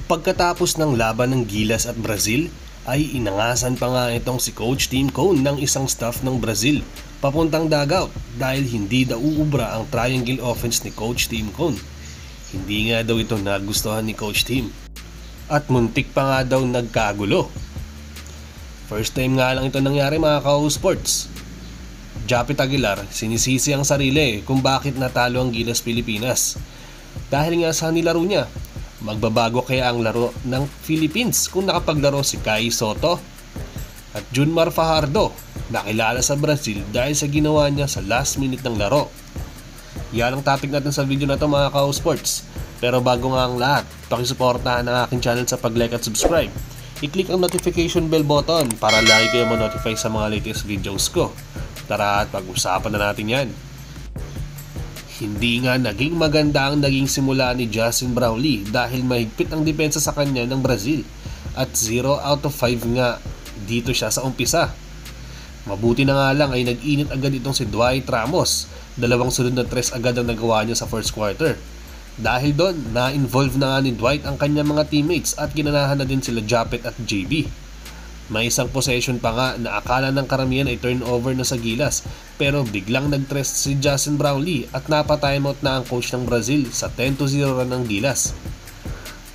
Pagkatapos ng laban ng Gilas at Brazil, ay inangasan pa nga itong si Coach Tim Cone ng isang staff ng Brazil papuntang dugout dahil hindi daw uubra ang triangle offense ni Coach Tim Cone. Hindi nga daw ito nagustuhan ni Coach Tim at muntik pa nga daw nagkagulo. First time nga lang ito nangyari mga ka-sports. Japet Aguilar sinisisi ang sarili kung bakit natalo ang Gilas Pilipinas. Dahil nga sa nilaro niya, magbabago kaya ang laro ng Philippines kung nakapaglaro si Kai Sotto at Junmar Fajardo, nakilala sa Brazil dahil sa ginawa niya sa last minute ng laro. Yan ang topic natin sa video na to mga ka-sports. Pero bago nga ang lahat, pakisuportahan ang aking channel sa pag-like at subscribe. I-click ang notification bell button para lagi kayo ma-notify sa mga latest videos ko. Tara at pag-usapan na natin yan. Hindi nga naging maganda ang naging simula ni Justin Brownlee dahil mahigpit ang depensa sa kanya ng Brazil at 0 out of 5 nga dito siya sa umpisa. Mabuti na nga lang ay nag-init agad itong si Dwight Ramos, dalawang sunod na tres agad ang nagawa niya sa first quarter. Dahil doon, na-involve na nga ni Dwight ang kanyang mga teammates at ginanahan na din sila Japet at JB. May isang possession pa nga na akala ng karamihan ay turnover na sa Gilas pero biglang nag-tres si Justin Brownlee at napa-timeout na ang coach ng Brazil sa 10-0 run ng Gilas.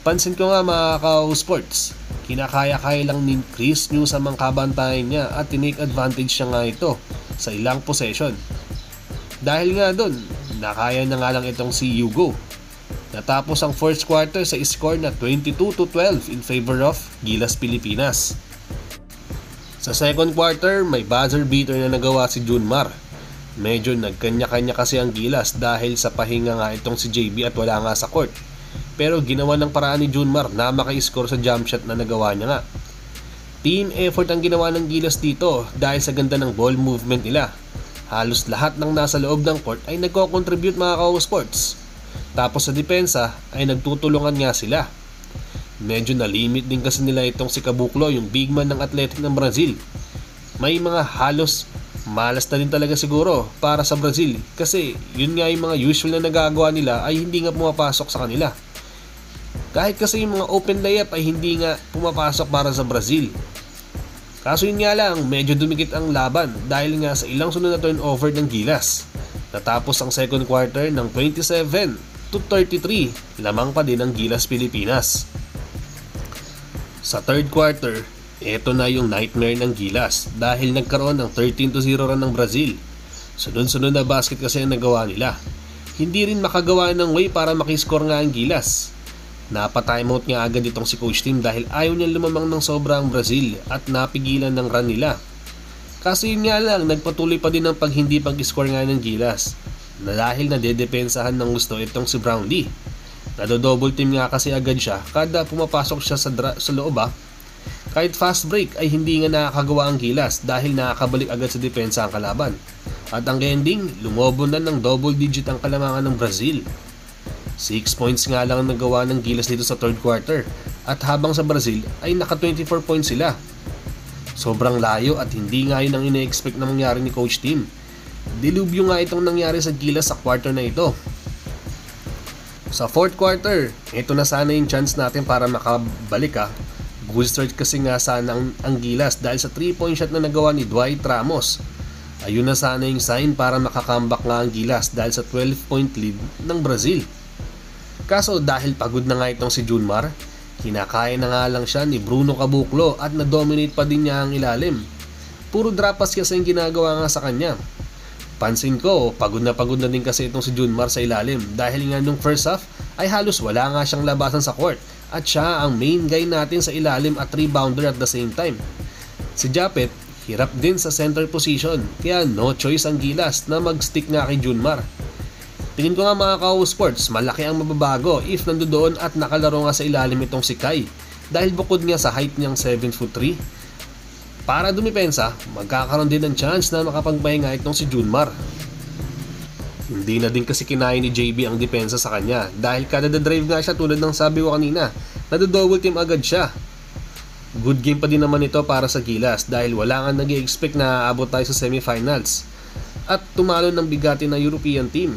Pansin ko nga mga ka-sports, kinakaya-kaya lang ni Chris New sa mga kabantayan niya at tinake advantage siya nga ito sa ilang possession. Dahil nga doon, nakaya na nga lang itong si Hugo. Natapos ang first quarter sa score na 22-12 in favor of Gilas Pilipinas. Sa second quarter, may buzzer beater na nagawa si Junmar. Medyo nagkanya-kanya kasi ang Gilas dahil sa pahinga nga itong si JB at wala nga sa court. Pero ginawa ng paraan ni Junmar na maka-score sa jump shot na nagawa niya nga. Team effort ang ginawa ng Gilas dito dahil sa ganda ng ball movement nila. Halos lahat ng nasa loob ng court ay nagko-contribute mga ka-sports. Tapos sa depensa ay nagtutulungan nga sila. Medyo na-limit din kasi nila itong si Caboclo, yung big man ng Athletic ng Brazil. May mga halos malas na din talaga siguro para sa Brazil kasi yun nga yung mga usual na nagagawa nila ay hindi nga pumapasok sa kanila. Kahit kasi yung mga open layup ay hindi nga pumapasok para sa Brazil. Kaso yun nga lang, medyo dumikit ang laban dahil nga sa ilang sunod na turnover ng Gilas. Natapos ang second quarter ng 27-33, lamang pa din ang Gilas Pilipinas. Sa third quarter, eto na yung nightmare ng Gilas dahil nagkaroon ng 13-0 run ng Brazil. Sunod-sunod na basket kasi ang nagawa nila. Hindi rin makagawa ng way para makiscore nga ang Gilas. Napa-timeout nga agad itong si Coach Tim dahil ayaw niya lumamang ng sobra ang Brazil at napigilan ng run nila. Kaso yun nga lang, nagpatuloy pa din ang hindi pag-score nga ng Gilas na dahil nadedepensahan ng gusto itong si Brownlee. Nado-double team nga kasi agad siya kada pumapasok siya sa loob. Kahit fast break ay hindi nga nakakagawa ang Gilas dahil nakakabalik agad sa depensa ang kalaban. At ang ending, lumobo na ng double digit ang kalamangan ng Brazil. 6 points nga lang ang nagawa ng Gilas dito sa third quarter at habang sa Brazil ay naka 24 points sila. Sobrang layo at hindi nga yun ang ine-expect na mangyari ni Coach Tim. Dilubyo nga itong nangyari sa Gilas sa quarter na ito. Sa fourth quarter, ito na sana yung chance natin para makabalik. Good start kasi nga sana ang Gilas dahil sa 3-point shot na nagawa ni Dwight Ramos. Ayun na sana yung sign para makakambak nga ang Gilas dahil sa 12-point lead ng Brazil. Kaso dahil pagod na nga itong si Junmar, kinakaya na nga lang siya ni Bruno Caboclo at na-dominate pa din niya ang ilalim. Puro drop pass kasi yung ginagawa nga sa kanya. Pansin ko, pagod na din kasi itong si Junmar sa ilalim dahil nga nung first half ay halos wala nga siyang labasan sa court at siya ang main guy natin sa ilalim at rebounder at the same time. Si Japet, hirap din sa center position kaya no choice ang Gilas na mag-stick nga kay Junmar. Tingin ko nga mga ka-sports, malaki ang mababago if nandoon at nakalaro nga sa ilalim itong si Kai dahil bukod nga sa height niyang 7'3", para dumipensa, magkakaroon din ng chance na makapagpahinga itong si Junmar. Hindi na din kasi kinaya ni JB ang depensa sa kanya dahil kada drive nga siya tulad ng sabi ko kanina, nado-double team agad siya. Good game pa din naman ito para sa Gilas dahil wala nga nag-i-expect na aabot tayo sa semifinals at tumalo ng bigati na European team.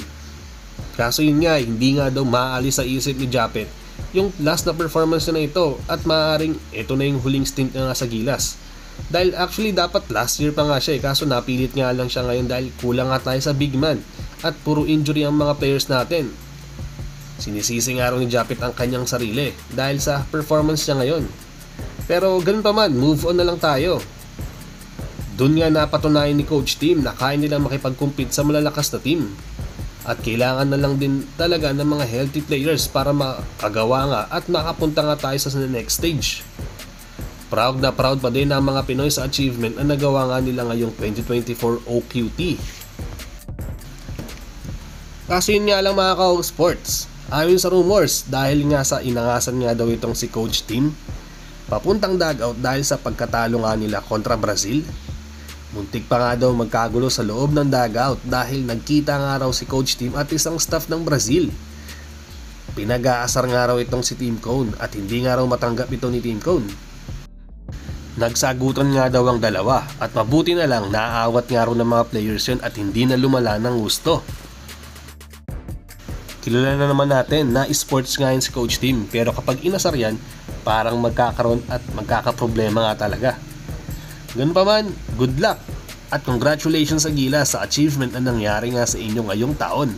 Kaso yun nga, hindi nga daw maalis sa isip ni Japet yung last na performance na ito at maaaring ito na yung huling stint na nga sa Gilas. Dahil actually dapat last year pa nga siya kaso napilit nga lang siya ngayon dahil kulang nga tayo sa big man at puro injury ang mga players natin. Sinisisi nga raw ni Japet ang kanyang sarili dahil sa performance niya ngayon. Pero ganun pa man, move on na lang tayo. Doon nga napatunayan ni Coach Tim na kaya nilang makipag-compete sa malalakas na team. At kailangan na lang din talaga ng mga healthy players para makagawa nga at makapunta nga tayo sa next stage. Proud na proud pa din ang mga Pinoy sa achievement na nagawa nga nila ngayong 2024 OQT. Kasi yun nga lang mga ka-sports, ayon sa rumors dahil nga sa inangasan nga daw itong si Coach Tim, papuntang dugout dahil sa pagkatalo nga nila kontra Brazil. Muntik pa nga daw magkagulo sa loob ng dugout dahil nagkita nga raw si Coach Tim at isang staff ng Brazil. Pinag-aasar nga raw itong si Tim Cone at hindi nga raw matanggap ito ni Tim Cone. Nagsagutan nga daw ang dalawa at mabuti na lang naaawat nga raw ng mga players yun at hindi na lumala ng gusto. Kilala na naman natin na sports nga yun si Coach Tim pero kapag inasar yan parang magkakaroon at magkakaproblema nga talaga. Ganun pa man, good luck at congratulations sa Gilas sa achievement na nangyari nga sa inyo ngayong taon.